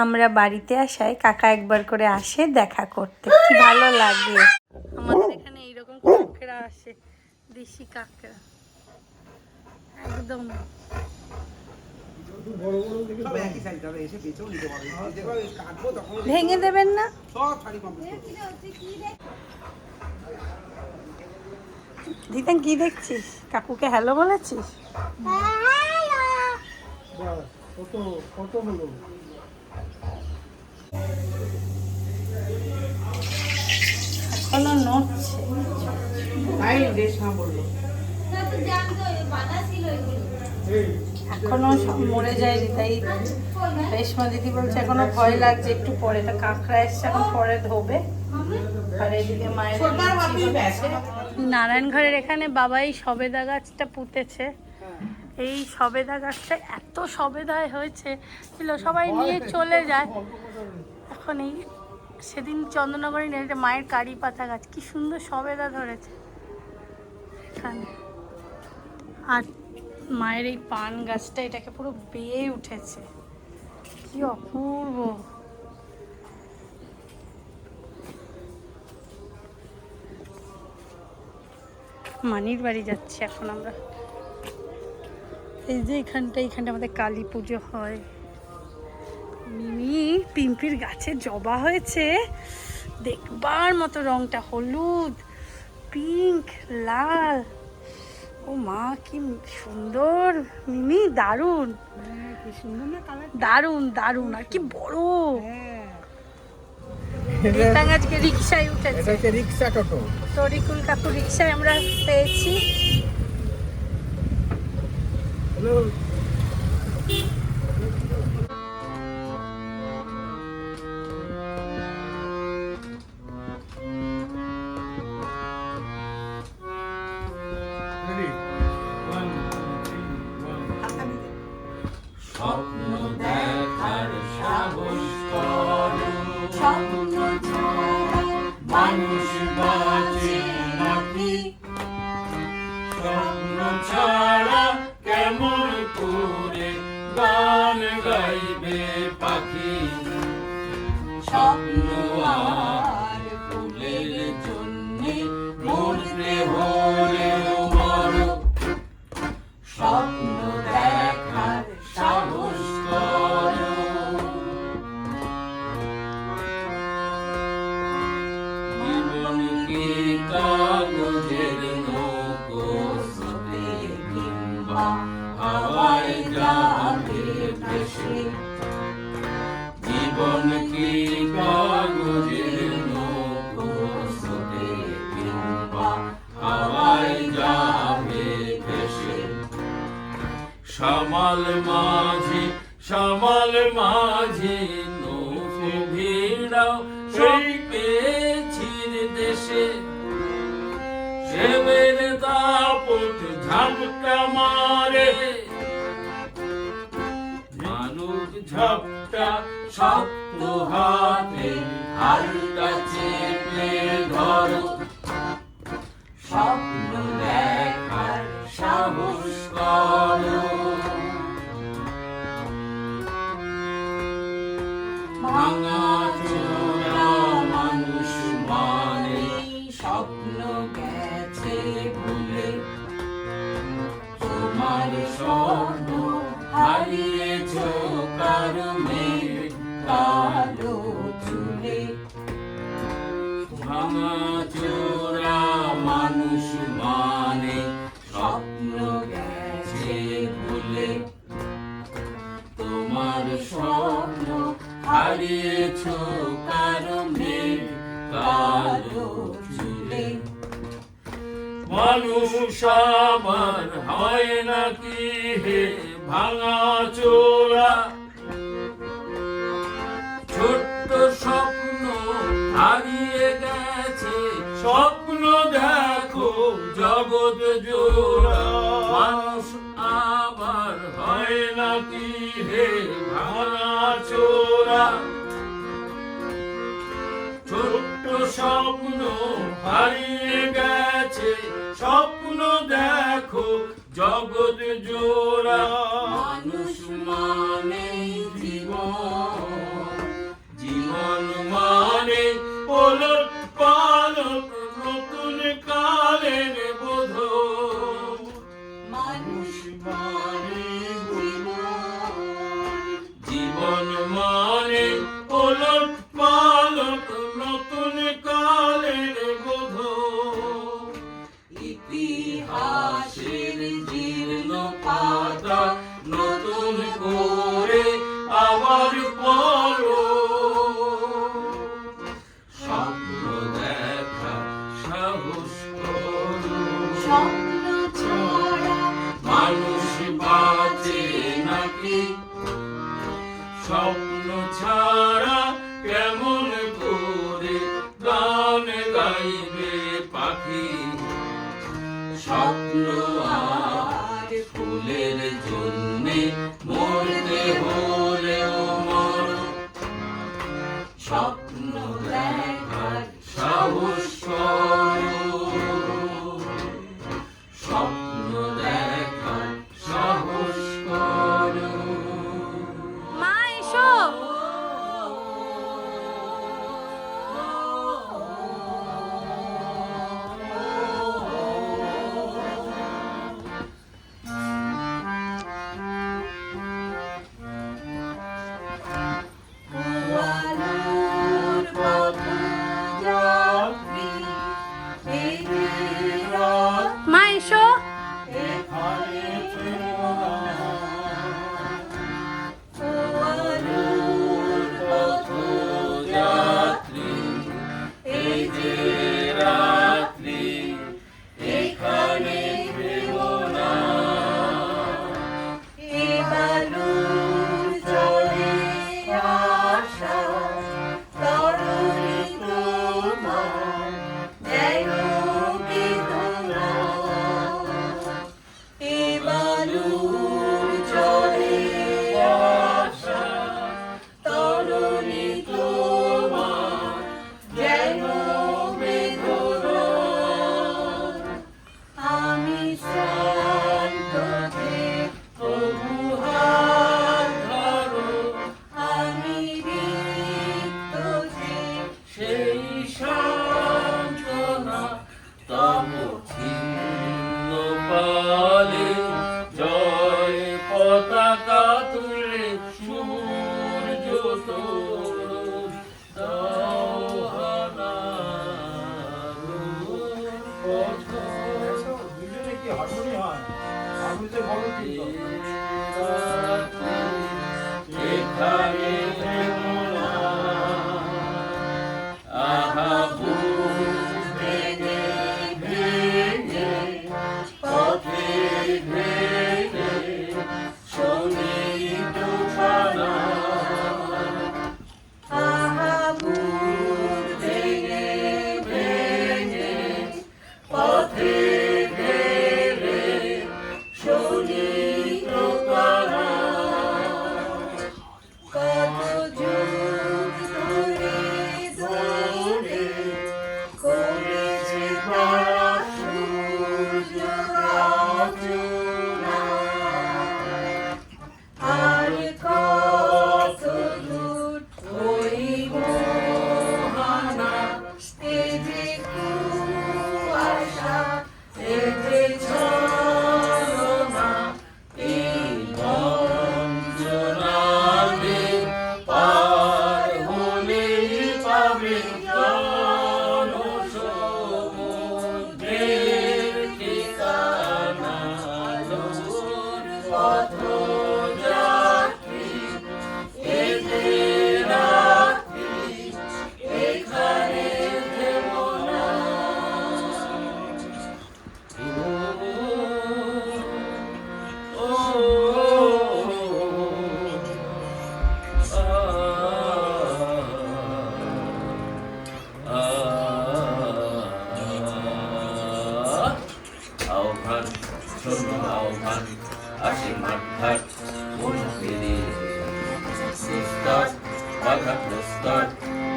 আমরা বাড়িতে আসায় কাকা একবার করে আসে দেখা করতে, কি ভালো লাগে। আমাদের এখানে এইরকম কাঁকড়া আসে, দেশি কাঁকড়া একদম। ভেঙে দেবেন না? দিদান কি দেখছিস? কাকুকে হ্যালো বলেছিস? এখনো নড়ছে। এখনো সব মরে যায় তাই রেশমা দিদি বলছে এখনো ভয় লাগছে, একটু পরে। এটা কাঁকড়া এসছে, এখন পরে ধোবে। আর এদিকে মায়ের নারায়ণ ঘরের এখানে বাবাই সবেদা গাছটা পুঁতেছে। এই সবেদা গাছটা এত সবেদায় হয়েছে ছিল, সবাই নিয়ে চলে যায়। এখন এই সেদিন চন্দননগরে নিয়ে এটা মায়ের কারি পাতা গাছ, কি সুন্দর সবেদা ধরেছে এখানে। আর মায়ের এই পান গাছটা এটাকে পুরো বেয়ে উঠেছে, কি অপূর্ব। মানির বাড়ি যাচ্ছি এখন আমরা। এই যে এখানটা আমাদের কালী পুজো হয়। মিমি পিম্পির গাছে জবা হয়েছে, দেখবার মতো। রংটা হলুদ, পিঙ্ক, লাল। ও মা কি সুন্দর মিমি, দারুণ দারুণ দারুণ। আর কি বড়। আজকে রিক্সায় উঠেছে, রিক্সা টোটো। তরিকুল কাকু রিক্সায় আমরা পেয়েছি। স্বপ্ন দেখার সাহস করো, স্বপ্ন ছাড়া মানুষ বাঁচে নাকি? স্বপ্ন ছাড়া কেমন করে গান গাইবে পাখি? স্বপ্ন আর ফুলের জন্যে মরতে হলেও মরো, স্বপ্ন দেখার সাহস করো। জীবন কি কাগজের নৌকো, স্রোতে কিংবা হাওয়ায় যাবে ভেসে? জীবন কি কাগজের নৌকো, স্রোতে কিংবা হাওয়ায় যাবে ভেসে? সামাল মাঝি নৌকো ভিড়াও সেই পেছির দেশে। সেবের দাপট ঝাপটা মারে, মানুষ ঝাপটা শক্ত হাতে হালকা চেপে ধরো, স্বপ্ন দেখার সাহস করো। ভাঙা চোরা মানুষ মানে স্বপ্ন গেছে ভুলে, তোমার স্বপ্ন হারিয়েছ কারণে কালো চুলে। ভাঙা চোরা মানুষ মানে স্বপ্ন গেছে ভুলে, তোমার স্বপ্ন হারিয়েছ কারণে কালো চুলে। মানুষ আমার হয় নাকি হে ভাঙা চোরা? ছোট্ট স্বপ্ন হারিয়ে গেছে, স্বপ্ন দেখো জগৎ জোড়া। মানুষ আবার হয় নাকি হে ভাঙা চোরা? ছোট্ট স্বপ্ন হারিয়ে গেছে, স্বপ্ন দেখো জগৎ জোড়া। মানুষ মানে জীবন, মানে ওলট পালট নতুন কালের বোধ ইতিহাসের জীর্ণ পাতা নতুন করে আবার পড়ো স্বপ্ন দেখা সাহস করো স্বপ্ন ছাড়া মানুষ বাঁচে নাকি স্বপ্ন ছাড়া কেমন করে গান গাইবে পাখি স্বপ্ন আর ফুলের জন্যে মরতে হলেও মর স্বপ্ন দেখার সাহস করো স্বপ্ন দেখার সাহস করো মা এসো আলোর পথযাত্রী এই রাত মা এসো এখানে ফেরো না। আলোর পথযাত্রী এই যে রাত্রি এখানে ফেরো না এ বালুর জলে আসা তরুণী তোমার যেন বেদনা। এ বালুর জলে আসা তরুণী তোমার যেন বেদনা। আমি শান্ত যে তবু হাত ধরো, আমি রিক্ত যে সেই সান্ত্বনা তব ছিন্ন পালে জয় পতাকা তুলে সূর্য তোর দুজনে কি হারমোনি হয়? আমি তো ভালো কিন্তু এখানে থেমো না আহা বুক ভেঙে ভেঙে পথে ভেঙে শোনিত খানা আহা বুক ভেঙে ভেঙে পথে গেলে শোনিত কারা। কত যুগ ধরে ধরে করেছে তারা সূর্য রচনা। আর কত দূর ওই মোহনা এ যে কুয়াশা এ যে ছলনা। এই বঞ্চনাতে পার হলেই পাবে জনসমুদ্রের ঠিকানা আলোর পথযাত্রী এই যে রাত্রি এখানে থেমো না আহ্বান শোনো আহ্বান আসে মাঠঘাট মন পেরিয়ে সুস্তর বাধা প্রস্তর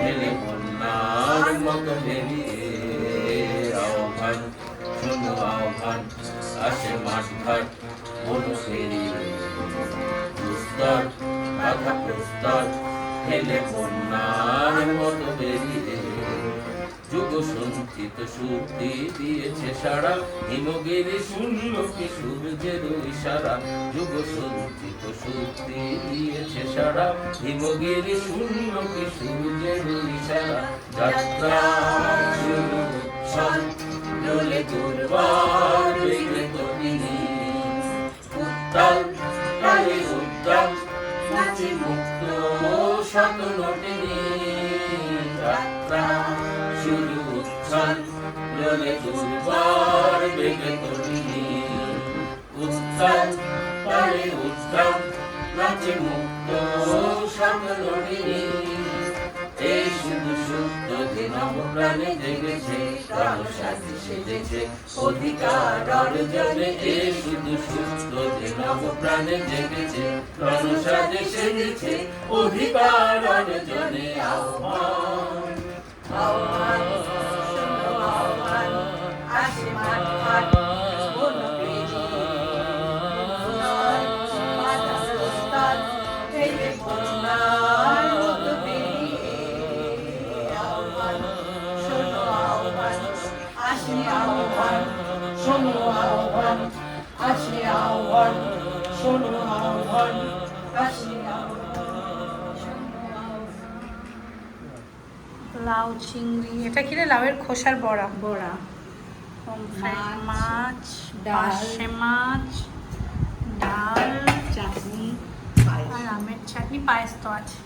হেলে বন্যার মতো বেরিয়ে আহ্বান শোনো আহ্বান আসে মাঠঘাট মন পেরিয়ে সুস্তর বাধা প্রস্তর হেলে বন্যার মতো বেরিয়ে যুগ সঞ্চিত শক্তি দিয়েছে সারা, হিমগিরি শুনল কি সূর্যের ইশারা। যুগ সঞ্চিত শক্তি দিয়েছে সারা, হিমগিরি শুনল কি সূর্যের ইশারা। যাত্রা শুরু উচ্ছল দোলে দুর্বার বেগে তটিনী, উত্তাল তালে উদ্দাম নাচে মুক্ত শত নটিনী। যাত্রা শুরু উচ্ছল দোলে দুর্বার বেগে তটিনী, উত্তাল তালে উদ্দাম নাচে মুক্ত শত নটিনী। এই শুধু সুপ্ত যে নবপ্রাণে জেগেছে, প্রাণসাথী সেজেছে অধিকার অর্জনে। এই শুধু সুপ্ত যে নবপ্রাণে জেগেছে, প্রাণসাথী সেজেছে অধিকার অর্জনে। আহ্বান আহ্বান শোনো আহ্বান, আসে মাঠ ঘাট বন পেরিয়ে। বাধা প্রস্তার ফেলে বন্যার মতো বেরিয়ে। আহ্বান শোনো আহ্বান, আসে আহ্বান শোনো আহ্বান, আসে আহ্বান শোনো আহ্বান, আসে আহ্বান শোনো আহ্বান। লাউ চিংড়ি, এটা কি রে? লাউয়ের খোসার বড়া। বড়া, পমফ্রেট মাছ, মাছ, ডাল, পার্শে মাছ, ডাল চাটনি, আর আমের চাটনি, পায়েস তো আছে।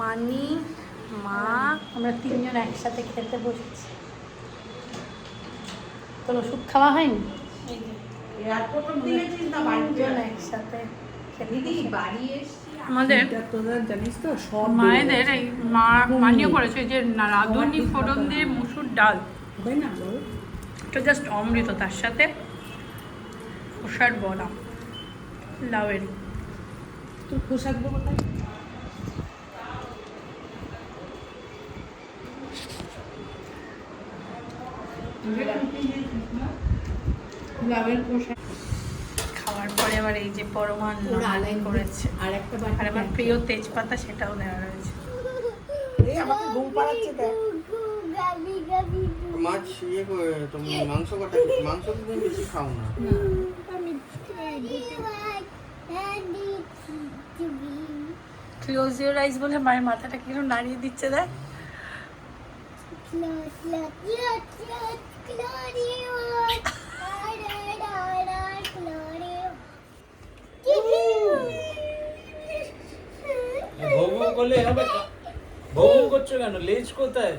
মানি, মা, আমরা তিনজন একসাথে খেতে বসেছি। তোর ওষুধ খাওয়া হয়নি? এয়ারপোর্ট দিয়েছিস না বাড়িতে? তিনজন একসাথে খেতে দিদি বসেছি। বাড়ি এসছি আমাদের তোরা জানিস তো সব মায়েদের এই মানিও করেছে যে রাঁধুনি ফোড়ন দিয়ে মুসুর ডাল, হয় না বল? এটা জাস্ট অমৃত। তার সাথে খোসার বড়া লাউয়ের। তোর পোশাক দেবো তাই লাভের পোশাক খাওয়ার পরে আবার এই যে পরমান ওরা আলাইন করেছে, আর একটা আর আমার প্রিয় তেজপাতা সেটাও দেওয়া রয়েছে। আমাকে ঘুম পাড়াচ্ছে দেখ। মাছ ইয়ে করে তুমি মাংস কাটা, মাংস তো তুমি বেশি খাও না। ক্লোজ ইউর আইস বলে মায়ের মাথাটা কিরকম নাড়িয়ে দিচ্ছে দেখ। ভৌ ভৌ করলে হবে? ভৌ ভৌ করছো কেন? লেজ কোথায়?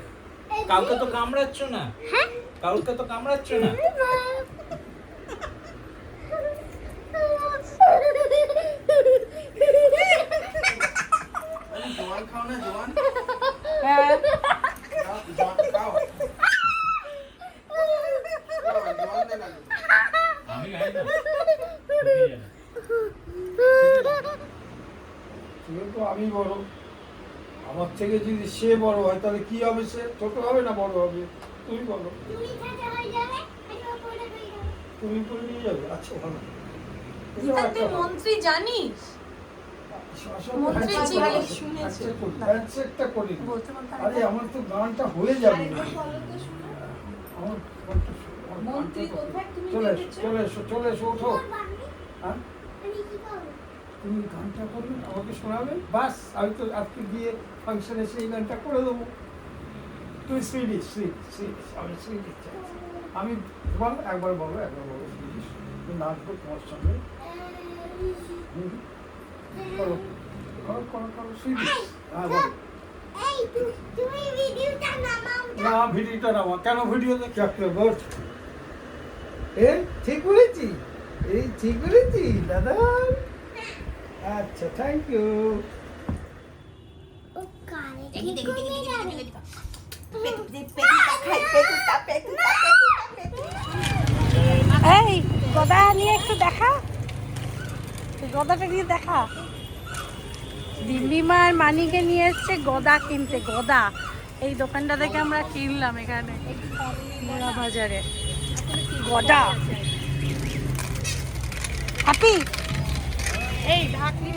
কাউকে তো কামড়াচ্ছ না? কাউকে তো কামড়াচ্ছ না? জোয়ান খাও না, জোয়ান? জোয়ান খাও। জোয়ান দে না। আমি খাই না। তো আমি বড়, আমার থেকে যদি সে বড় হয় তাহলে কি হবে? সে ছোট হবে না বড় হবে? তুমি বলো। তুমি করে নিয়ে যাবে? আচ্ছা ভালো। তুই মন্ত্রী জানিস? মন্ত্রী ছিলিস? হ্যান্ডশেকটা করি। বলতে বলতে আরে আমার তো গানটা হয়ে যাবে। মন্ত্রী কোথায়? তুমি চলে এসো, দেখেছো? চলে এসো, চলে এসো, ওঠো। হ্যাঁ, তুমি গানটা করবে, আমাকে শোনাবে, বাস আমি তো আজকে গিয়ে ফাংশনে সেই গানটা করে দেবো। তুই সুইডিশ, আমি সুইডিশ চাইছি। আমি বলো, একবার বলো, সুইডিশ। তুমি নাচবো তোমার সঙ্গে। করো করো করো করো সুইডিশ। হ্যাঁ বলো। না ভিডিওটা নামা। কেন ভিডিও দেখি? ঠিক বলেছি? এই ঠিক বলেছি দাদা? আচ্ছা, থ্যাংক ইউ। এই গদা নিয়ে একটু দেখা, গদাটা নিয়ে দেখা। দিল্লিমার মানিকে নিয়ে এসছে গদা কিনতে। গদা এই দোকানটা থেকে আমরা কিনলাম এখানে মোড়া বাজারে। গদা হ্যাপি। এই ঢাকি,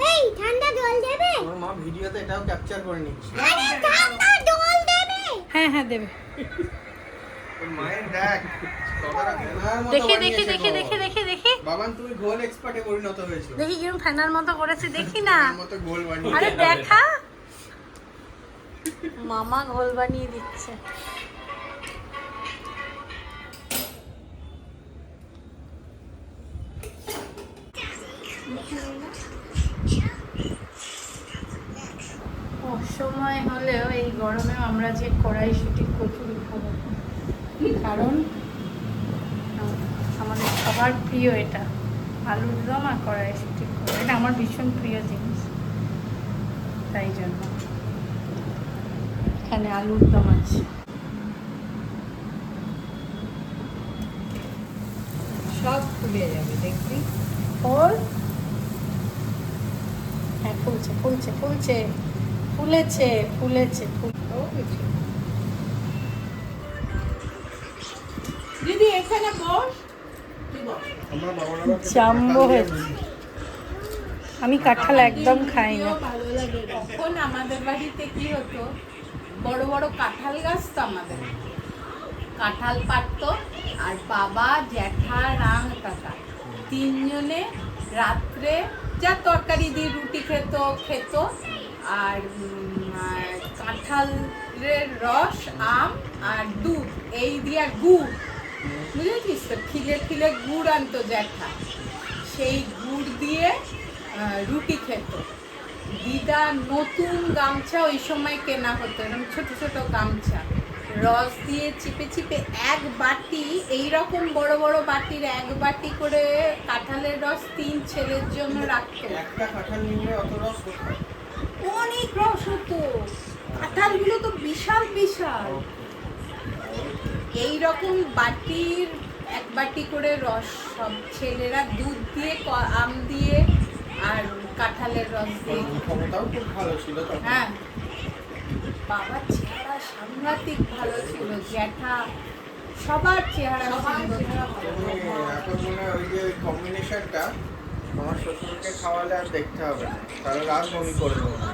এই ঠান্ডা জল দেবে? তোর মা ভিডিওতে এটাও ক্যাপচার করে নিচ্ছে। আরে ঠান্ডা জল দেবে? হ্যাঁ হ্যাঁ দেবে। মায়ের দেখ কতটা ফেনার মতো দেখি দেখি বানিয়েছে দেখি গো। দেখি দেখি দেখি বাবান তুমি গোল এক্সপার্টে পরিণত হয়েছো দেখি কিরম ফ্যানার মতো করেছে দেখি না। ফেনার মতো গোল বানিয়ে আরে দেখা, মামা ঘোল বানিয়ে দিচ্ছে। অসময় হলেও এই গরমেও আমরা যে কড়াইশুঁটি কচুরি খাবো, কারণ আমাদের সবার প্রিয় এটা, আলুর দম আর কড়াইশুঁটি। এটা আমার ভীষণ প্রিয় জিনিস, তাই জন্য এখানে আলুর দম আছে। সব খুলে যাবে দেখবি। ফল, হ্যাঁ ফুলছে ফুলছে ফুলছে ফুলেছে ফুলেছে ও কিছু দিদি এখানে বস, তুই বস। আমরা বাবার আবার জাম্বো হয়েছে। আমি কাঁঠাল একদম খাই না। ভালো লাগে। তখন আমাদের বাড়িতে কি হতো, বড় বড় কাঁঠাল গাছ তো আমাদের, কাঁঠাল পাড়তো আর বাবা জ্যাঠা রাং কাকা তিনজনে রাত্রে যা তরকারি দিয়ে রুটি খেত আর কাঁঠালের রস, আম আর দুধ এই দিয়ে আর গুড়, বুঝেছিস তো, খিলে গুড় আনতো জ্যাঠা, সেই গুড় দিয়ে রুটি খেত। দিদা নতুন গামছা ওই সময় কেনা হতো, এরকম ছোট ছোট গামছা, রস দিয়ে চিপে চিপে এক বাটি, এইরকম বড় বড় বাটির এক বাটি করে কাঁঠালের রস 3 ছেলের জন্য রাখতো। একটা কাঁঠাল নিলে অত রস কোথায়? অনেক রস হতো, কাঁঠালগুলো তো বিশাল বিশাল। এইরকম বাটির এক বাটি করে রস, সব ছেলেরা দুধ দিয়ে আম দিয়ে আর কাঁঠালের রস দিয়ে। ক্ষমতাও খুব ভালো ছিল তখন। হ্যাঁ, বাবার চেহারা সাংঘাতিক ভালো ছিল, জ্যাঠা সবার চেহারা সুন্দর ছিল। এখন মনে হয় ওই যে কম্বিনেশনটা আমার শ্বশুরকে খাওয়ালে আর দেখতে হবে না, তাহলে আর বমি করে দেবো না।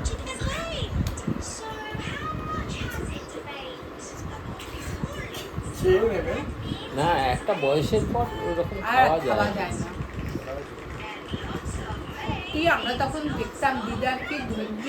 খেয়েও নেবে না একটা বয়সের পর ওরকম আর খাওয়া খাওয়া যায় যায় না। আমরা তখন দেখতাম দিদার কি ধৈর্য